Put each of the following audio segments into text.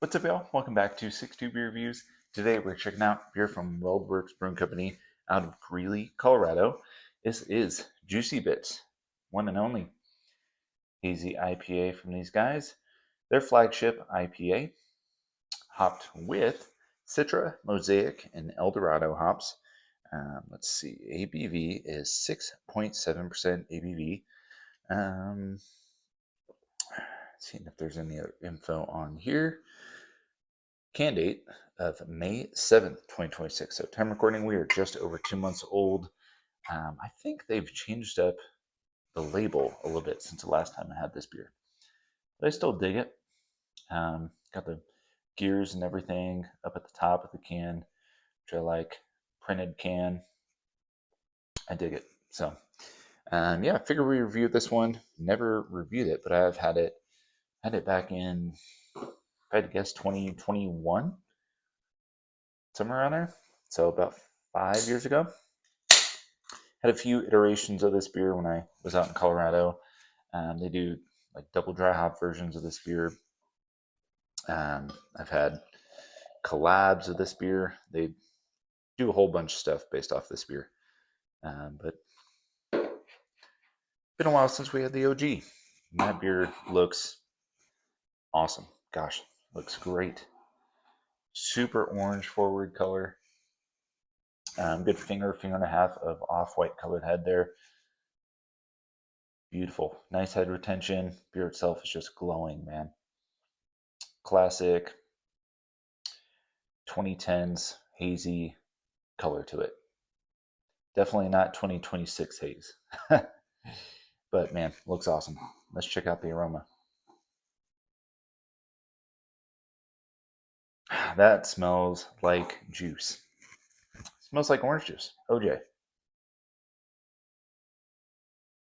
What's up, y'all? Welcome back to 62 Beer Reviews. Today we're checking out beer from WeldWerks Brewing Company out of Greeley, Colorado. This is Juicy Bits, one and only hazy IPA from these guys. Their flagship IPA, hopped with Citra, Mosaic, and El Dorado hops. Let's see, ABV is 6.7% ABV. Seeing if there's any other info on here. Can date of May 7th, 2026. So time recording, we are just over 2 months old. I think they've changed up the label a little bit since the last time I had this beer. But I still dig it. Got the gears and everything up at the top of the can, which I like. Printed can. I dig it. So yeah, I figured we reviewed this one. Never reviewed it, but I've had it. Had it back in, if I had to guess, 2021. Somewhere around there. So about 5 years ago. Had a few iterations of this beer when I was out in Colorado. They do like double dry hop versions of this beer. I've had collabs of this beer. They do a whole bunch of stuff based off this beer. But been a while since we had the OG. And that beer looks awesome. Gosh, looks great. Super orange forward color. Good finger and a half of off-white colored head there. Beautiful. Nice head retention. Beer itself is just glowing, man. Classic 2010s hazy color to it. Definitely not 2026 haze. But man, looks awesome. Let's check out the aroma. That smells like juice. Smells like orange juice. OJ.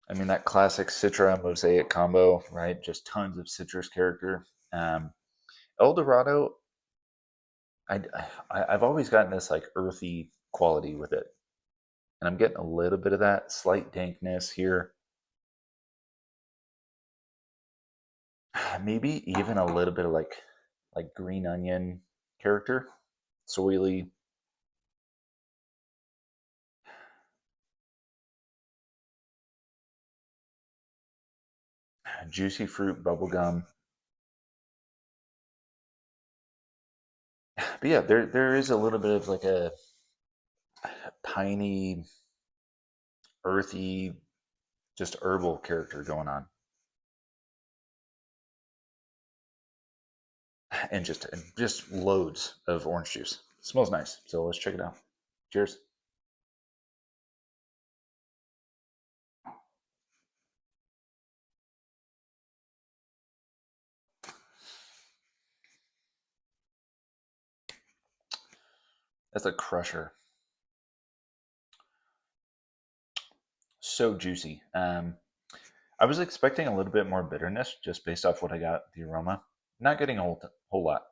I mean, that classic Citra and Mosaic combo, right? Just tons of citrus character. El Dorado, I've always gotten this like earthy quality with it. And I'm getting a little bit of that slight dankness here. Maybe even a little bit of like green onion character. Soily. Juicy fruit bubblegum. But yeah, there is a little bit of like a piney, earthy, just herbal character going on. And just loads of orange juice. It smells nice. So let's check it out. Cheers. That's a crusher. So juicy. I was expecting a little bit more bitterness just based off what I got the aroma. Not getting a whole lot.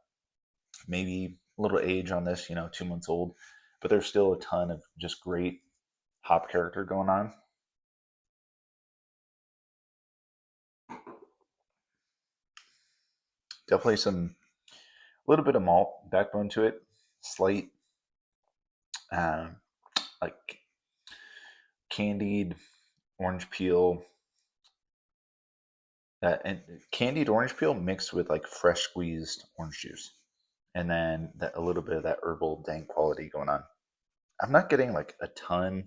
Maybe a little age on this, 2 months old, but there's still a ton of just great hop character going on. Definitely a little bit of malt backbone to it, slight like candied orange peel, and candied orange peel mixed with like fresh squeezed orange juice, and then a little bit of that herbal dank quality going on. I'm not getting like a ton.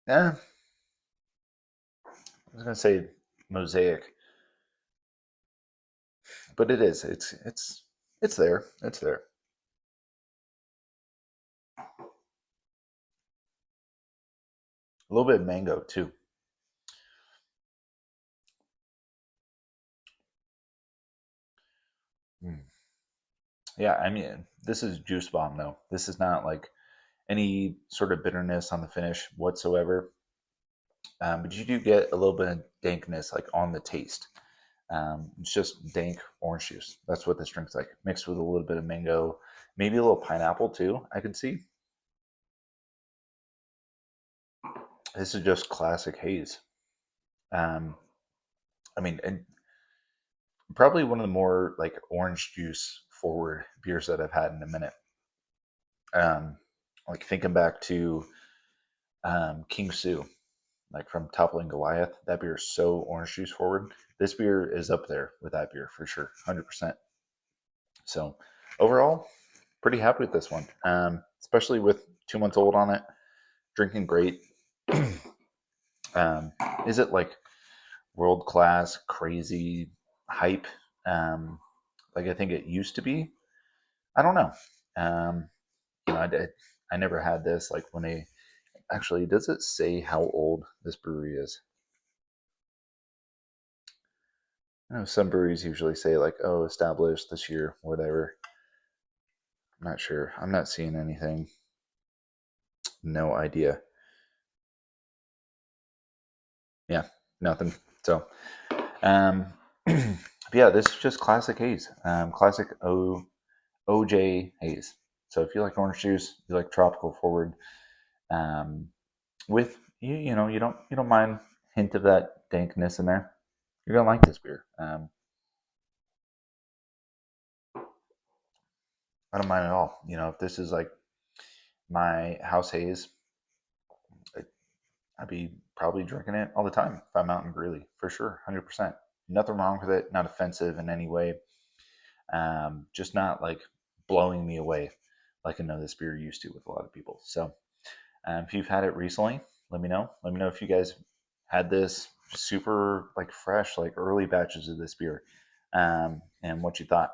I was gonna say Mosaic, but it is. It's there. It's there. A little bit of mango too. Mm. Yeah, I mean, this is juice bomb though. This is not like any sort of bitterness on the finish whatsoever. But you do get a little bit of dankness like on the taste. It's just dank orange juice. That's what this drink's like, mixed with a little bit of mango, maybe a little pineapple too. I can see. This is just classic haze. Um, I mean, and Probably one of the more like orange juice forward beers that I've had in a minute. Like thinking back to King Sue, like from Toppling Goliath, that beer is so orange juice forward. This beer is up there with that beer for sure, 100%. So overall, pretty happy with this one, especially with 2 months old on it. Drinking great. um, is it like world class, crazy hype? Like I think it used to be. I don't know. Um, I never had this. Like when they actually, does it say how old this brewery is? I know some breweries usually say like, oh, established this year, whatever. I'm not sure. I'm not seeing anything. No idea. Yeah, nothing. So, um, yeah, this is just classic haze. Classic OJ haze. So if you like orange juice, you like tropical forward, um, with you don't mind hint of that dankness in there. You're gonna like this beer. I don't mind at all. If this is like my house haze, I'd be probably drinking it all the time if I'm out in Greeley for sure, 100%. Nothing wrong with it. Not offensive in any way. Just not like blowing me away like I know this beer used to with a lot of people. So if you've had it recently, let me know. Let me know if you guys had this super like fresh, like early batches of this beer, and what you thought.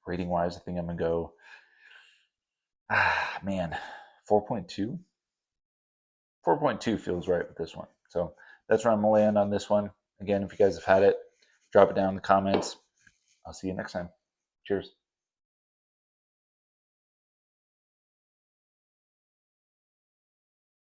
Rating wise, I think I'm gonna go. Man, 4.2. 4.2 feels right with this one. So that's where I'm gonna land on this one. Again, if you guys have had it, drop it down in the comments. I'll see you next time. Cheers.